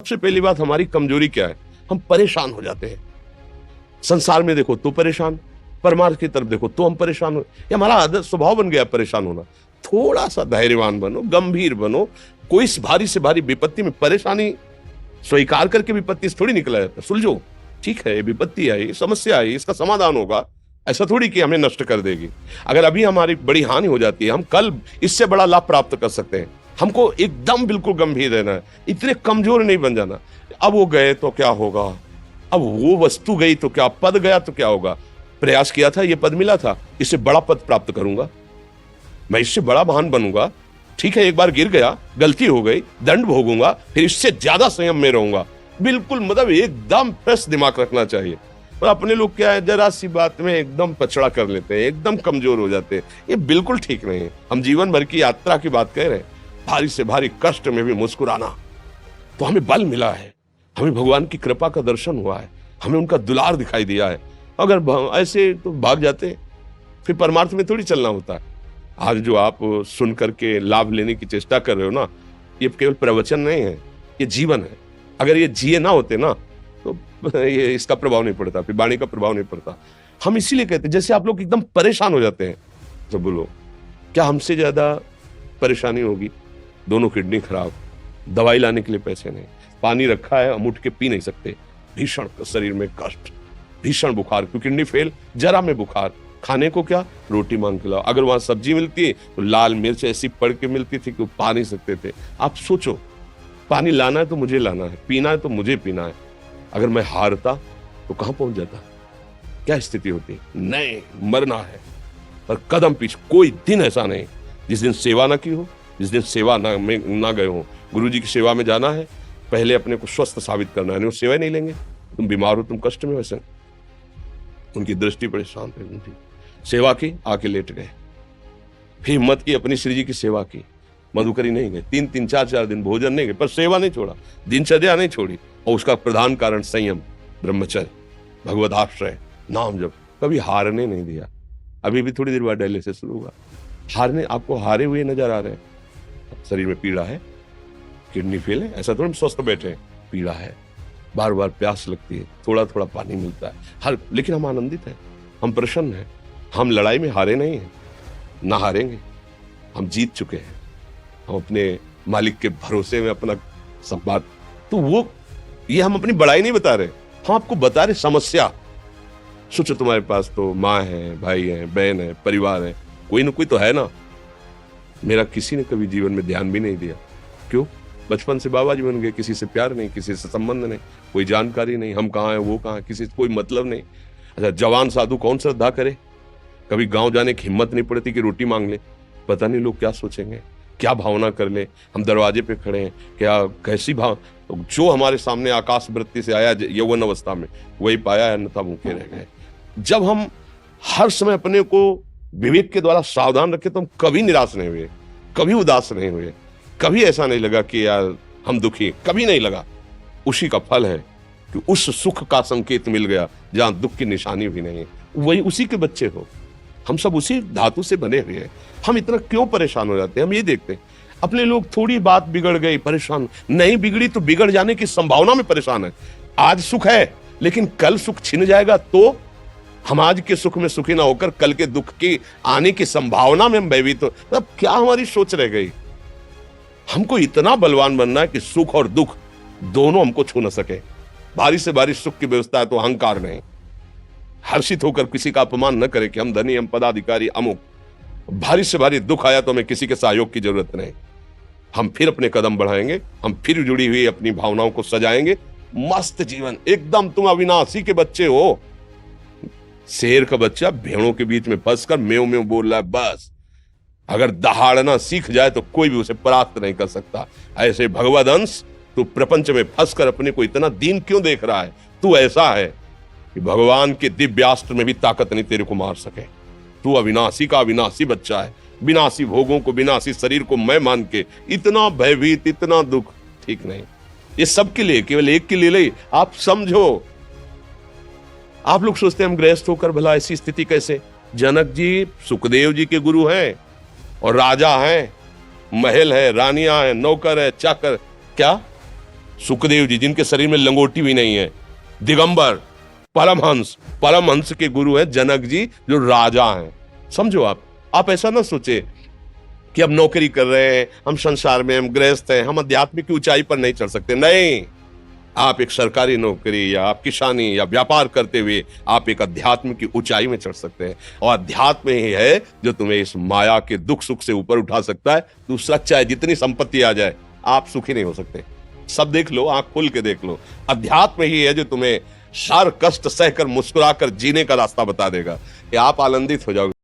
सबसे पहली बात, हमारी कमजोरी क्या है? हम परेशान हो जाते हैं। संसार में देखो तो परेशान, परमार्थ की तरफ देखो तो हम परेशान हो। ये हमारा आदत स्वभाव बन गया परेशान होना। थोड़ा सा धैर्यवान बनो, गंभीर बनो। कोई भारी से भारी विपत्ति में परेशानी स्वीकार करके विपत्ति से थोड़ी निकला जाता। सुलझो, ठीक है, विपत्ति आई, समस्या आई, इसका समाधान होगा। ऐसा थोड़ी कि हमें नष्ट कर देगी। अगर अभी हमारी बड़ी हानि हो जाती है, हम कल इससे बड़ा लाभ प्राप्त कर सकते हैं। हमको एकदम बिल्कुल गंभीर रहना है, इतने कमजोर नहीं बन जाना। अब वो गए तो क्या होगा, अब वो वस्तु गई तो क्या, पद गया तो क्या होगा। प्रयास किया था, ये पद मिला था, इससे बड़ा पद प्राप्त करूंगा, मैं इससे बड़ा महान बनूंगा। ठीक है, एक बार गिर गया, गलती हो गई, दंड भोगूंगा, फिर इससे ज्यादा संयम में रहूंगा। बिल्कुल मतलब एकदम फ्रेश दिमाग रखना चाहिए। और अपने लोग क्या है, जरा सी बात में एकदम पछड़ा कर लेते हैं, एकदम कमजोर हो जाते हैं। ये बिल्कुल ठीक नहीं है। हम जीवन भर की यात्रा की बात कह रहे हैं, भारी से भारी कष्ट में भी मुस्कुराना, तो हमें बल मिला है, हमें भगवान की कृपा का दर्शन हुआ है, हमें उनका दुलार दिखाई दिया है। अगर ऐसे तो भाग जाते, फिर परमार्थ में थोड़ी चलना होता है। आज जो आप सुन करके लाभ लेने की चेष्टा कर रहे हो ना, ये केवल प्रवचन नहीं है, ये जीवन है। अगर ये जिए ना होते ना, तो ये इसका प्रभाव नहीं पड़ता, फिर वाणी का प्रभाव नहीं पड़ता। हम इसीलिए कहते हैं, जैसे आप लोग एकदम परेशान हो जाते हैं, तो बोलो क्या हमसे ज्यादा परेशानी होगी? दोनों किडनी खराब, दवाई लाने के लिए पैसे नहीं, पानी रखा है हम उठ के पी नहीं सकते, भीषण शरीर में कष्ट, भीषण बुखार, क्योंकि किडनी फेल, जरा में बुखार, खाने को क्या, रोटी मांग के लाओ। अगर वहां सब्जी मिलती है तो लाल मिर्च ऐसी पड़ के मिलती थी कि वो पा नहीं सकते थे। आप सोचो, पानी लाना है तो मुझे लाना है, पीना है तो मुझे पीना है। अगर मैं हारता तो कहां पहुंच जाता, क्या स्थिति होती? नहीं, मरना है, पर कदम पीछे। कोई दिन ऐसा नहीं जिस दिन सेवा ना की हो, जिस दिन सेवा ना गए हो। गुरुजी की सेवा में जाना है, पहले अपने को स्वस्थ साबित करना है, नहीं वो सेवा नहीं लेंगे। तुम बीमार हो, तुम कष्ट में, वैसे उनकी दृष्टि बड़ी शांत है। उनकी सेवा की, आके लेट गए, फिर हिम्मत की, अपनी श्री जी की सेवा की। मधुकरी नहीं गए, 3-3, 4-4 दिन भोजन नहीं गए, पर सेवा नहीं छोड़ा, दिनचर्या नहीं छोड़ी। और उसका प्रधान कारण संयम, ब्रह्मचर्य, भगवत आश्रय, नाम जप, कभी हारने नहीं दिया। अभी भी थोड़ी देर बाद डायलिसिस शुरू हुआ। हारने, आपको हारे हुए नजर आ रहे हैं? शरीर में पीड़ा है, किडनी फेल है, ऐसा थोड़ा स्वस्थ बैठे हैं, पीड़ा है, बार बार प्यास लगती है, थोड़ा थोड़ा पानी मिलता है, लेकिन हम आनंदित हैं, हम प्रसन्न हैं। हम लड़ाई में हारे नहीं हैं, ना हारेंगे, हम जीत चुके हैं। हम अपने मालिक के भरोसे में अपना सब बात, तो वो ये हम अपनी बड़ाई नहीं बता रहे, हम आपको बता रहे समस्या। सोचो, तुम्हारे पास तो माँ है, भाई है, बहन है, परिवार है, कोई ना कोई तो है ना। मेरा किसी ने कभी जीवन में ध्यान भी नहीं दिया। क्यों? बचपन से बाबा जी बन गए, किसी से प्यार नहीं, किसी से संबंध नहीं, कोई जानकारी नहीं, हम कहाँ हैं, वो कहाँ है, किसी से कोई मतलब नहीं। अच्छा, जवान साधु कौन श्रद्धा करे? कभी गांव जाने की हिम्मत नहीं पड़ती कि रोटी मांग ले, पता नहीं लोग क्या सोचेंगे, क्या भावना कर ले। हम दरवाजे पे खड़े हैं, क्या कैसी भाव, जो हमारे सामने आकाश वृत्ति से आया यौवन अवस्था में, वही पाया, अन्यथा भूखे रह गए। जब हम हर समय अपने को विवेक के द्वारा सावधान रखे, तो हम कभी निराश नहीं हुए, कभी उदास नहीं हुए, कभी ऐसा नहीं लगा कि यार हम दुखी, कभी नहीं लगा। उसी का फल है कि उस सुख का संकेत मिल गया जहां दुख की निशानी भी नहीं है। वही उसी के बच्चे हो, हम सब उसी धातु से बने हुए हैं। हम इतना क्यों परेशान हो जाते हैं? हम ये देखते हैं अपने लोग, थोड़ी बात बिगड़ गई परेशान, नहीं बिगड़ी तो बिगड़ जाने की संभावना में परेशान है। आज सुख है, लेकिन कल सुख छिन जाएगा, तो हम आज के सुख में सुखी ना होकर कल के दुख की आने की संभावना में हम भयभीत हो। मतलब क्या हमारी सोच रह गई? हमको इतना बलवान बनना है कि सुख और दुख दोनों हमको छू न सके। भारी से भारी सुख की व्यवस्था है तो अहंकार नहीं, हर्षित होकर किसी का अपमान न करे कि हम धनी, हम पदाधिकारी, अमुक। भारी से भारी दुख आया तो हमें किसी के सहयोग की जरूरत नहीं, हम फिर अपने कदम बढ़ाएंगे, हम फिर जुड़ी हुई अपनी भावनाओं को सजाएंगे। मस्त जीवन एकदम। तुम अविनाशी के बच्चे हो। शेर का बच्चा भेड़ों के बीच में फंसकर म्यों म्यों बोल रहा है, बस अगर दहाड़ना सीख जाए तो कोई भी उसे परास्त नहीं कर सकता। ऐसे भगवद अंश, तू प्रपंच में फंसकर अपने को इतना दीन क्यों देख रहा है? तू ऐसा है कि भगवान के दिव्यास्त्र में भी ताकत नहीं तेरे को मार सके। तू अविनाशी का अविनाशी बच्चा है। विनाशी भोगों को, विनाशी शरीर को मैं मान के इतना भयभीत, इतना दुख, ठीक नहीं। ये सबके लिए, केवल एक के लिए नहीं। आप समझो, आप लोग सोचते हैं हम गृहस्थ होकर भला ऐसी स्थिति कैसे? जनक जी सुखदेव जी के गुरु हैं और राजा हैं, महल है, रानियां हैं, नौकर है, चाकर, क्या सुखदेव जी जिनके शरीर में लंगोटी भी नहीं है, दिगंबर, परमहंस, परमहंस के गुरु हैं जनक जी जो राजा हैं। समझो आप ऐसा ना सोचे कि हम नौकरी कर रहे हैं, हम संसार में, हम गृहस्थ हैं, हम अध्यात्म की ऊंचाई पर नहीं चढ़ सकते। नहीं, आप एक सरकारी नौकरी या आप किसानी या व्यापार करते हुए आप एक अध्यात्म की ऊंचाई में चढ़ सकते हैं। और अध्यात्म ही है जो तुम्हें इस माया के दुख सुख से ऊपर उठा सकता है। दूसरा, चाहे जितनी संपत्ति आ जाए, आप सुखी नहीं हो सकते। सब देख लो, आंख खोल के देख लो, अध्यात्म ही है जो तुम्हें हर कष्ट सहकर मुस्कुराकर जीने का रास्ता बता देगा कि आप आनंदित हो जाओगे।